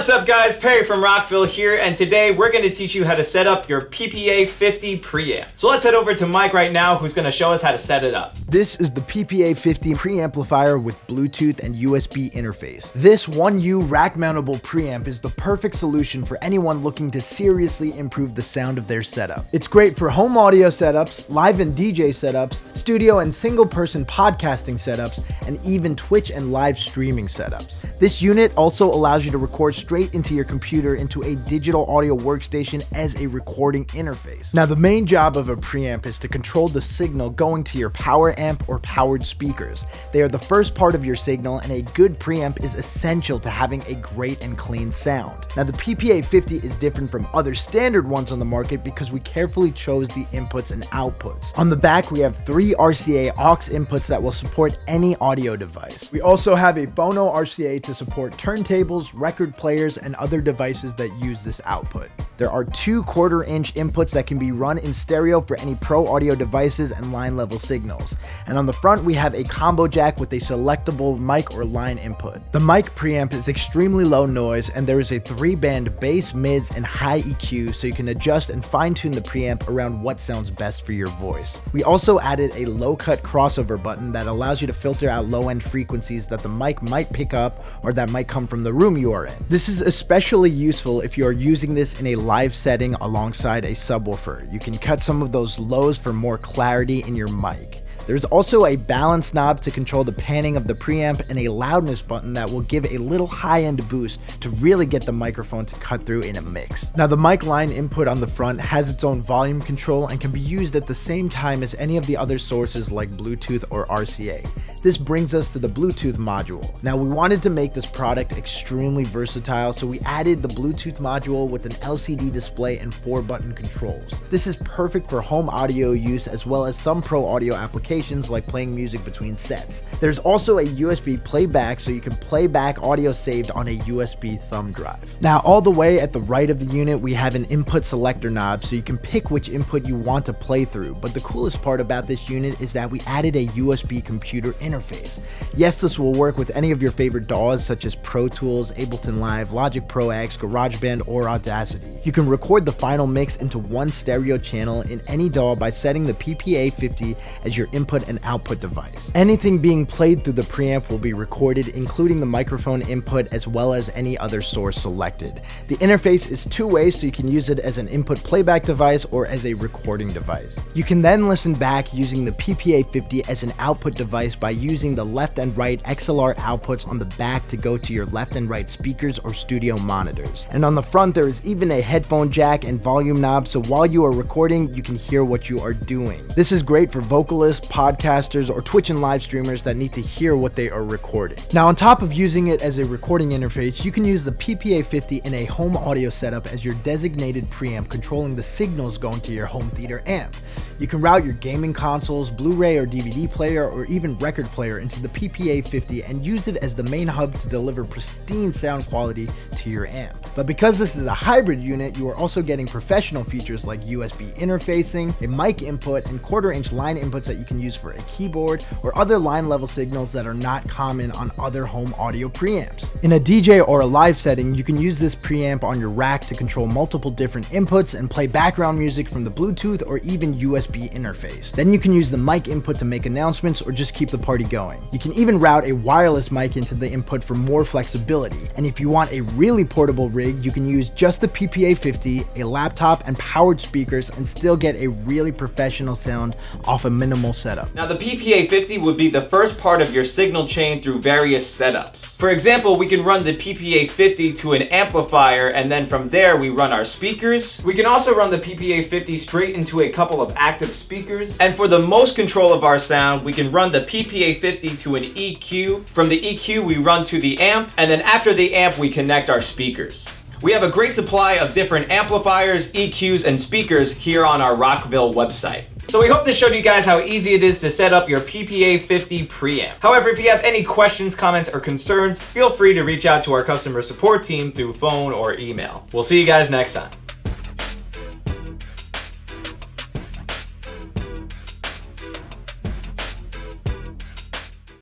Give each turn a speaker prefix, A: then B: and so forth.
A: What's up guys, Perry from Rockville here, and today we're going to teach you how to set up your PPA50 preamp. So let's head over to Mike right now, who's going to show us how to set it up.
B: This is the PPA50 preamplifier with Bluetooth and USB interface. This 1U rack-mountable preamp is the perfect solution for anyone looking to seriously improve the sound of their setup. It's great for home audio setups, live and DJ setups, studio and single-person podcasting setups, and even Twitch and live streaming setups. This unit also allows you to record straight into your computer into a digital audio workstation as a recording interface. Now, the main job of a preamp is to control the signal going to your power amp or powered speakers. They are the first part of your signal, and a good preamp is essential to having a great and clean sound. Now, the PPA50 is different from other standard ones on the market because we carefully chose the inputs and outputs. On the back, we have 3 RCA aux inputs that will support any audio device. We also have a Phono RCA to support turntables, record players, and other devices that use this output. There are 2 1/4-inch inputs that can be run in stereo for any pro audio devices and line level signals. And on the front, we have a combo jack with a selectable mic or line input. The mic preamp is extremely low noise, and there is a 3-band bass, mids, and high EQ, so you can adjust and fine-tune the preamp around what sounds best for your voice. We also added a low-cut crossover button that allows you to filter out low-end frequencies that the mic might pick up or that might come from the room you are in. This is especially useful if you are using this in a live setting alongside a subwoofer. You can cut some of those lows for more clarity in your mic. There's also a balance knob to control the panning of the preamp and a loudness button that will give a little high-end boost to really get the microphone to cut through in a mix. Now, the mic line input on the front has its own volume control and can be used at the same time as any of the other sources like Bluetooth or RCA. This brings us to the Bluetooth module. Now, we wanted to make this product extremely versatile, so we added the Bluetooth module with an LCD display and 4-button controls. This is perfect for home audio use as well as some pro audio applications like playing music between sets. There's also a USB Playback, so you can play back audio saved on a USB thumb drive. Now, all the way at the right of the unit, we have an input selector knob, so you can pick which input you want to play through. But the coolest part about this unit is that we added a USB computer interface. Yes, this will work with any of your favorite DAWs such as Pro Tools, Ableton Live, Logic Pro X, GarageBand, or Audacity. You can record the final mix into one stereo channel in any DAW by setting the PPA50 as your input and output device. Anything being played through the preamp will be recorded, including the microphone input as well as any other source selected. The interface is 2-way, so you can use it as an input playback device or as a recording device. You can then listen back using the PPA50 as an output device by using the left and right XLR outputs on the back to go to your left and right speakers or studio monitors. And on the front, there is even a headphone jack and volume knob, so while you are recording, you can hear what you are doing. This is great for vocalists, podcasters, or Twitch and live streamers that need to hear what they are recording. Now, on top of using it as a recording interface, you can use the PPA50 in a home audio setup as your designated preamp controlling the signals going to your home theater amp. You can route your gaming consoles, Blu-ray or DVD player, or even record player into the PPA50 and use it as the main hub to deliver pristine sound quality to your amp. But because this is a hybrid unit, you are also getting professional features like USB interfacing, a mic input, and 1/4-inch line inputs that you can use for a keyboard or other line level signals that are not common on other home audio preamps. In a DJ or a live setting, you can use this preamp on your rack to control multiple different inputs and play background music from the Bluetooth or even USB interface. Then you can use the mic input to make announcements or just keep the party going. You can even route a wireless mic into the input for more flexibility. And if you want a really portable rig, you can use just the PPA50, a laptop, and powered speakers and still get a really professional sound off a minimal setup.
A: Now, the PPA50 would be the first part of your signal chain through various setups. For example, we can run the PPA50 to an amplifier, and then from there we run our speakers. We can also run the PPA50 straight into a couple of active speakers. And for the most control of our sound, we can run the PPA50 to an EQ. From the EQ, we run to the amp, and then after the amp, we connect our speakers. We have a great supply of different amplifiers, EQs, and speakers here on our Rockville website. So we hope this showed you guys how easy it is to set up your PPA50 preamp. However, if you have any questions, comments, or concerns, feel free to reach out to our customer support team through phone or email. We'll see you guys next time.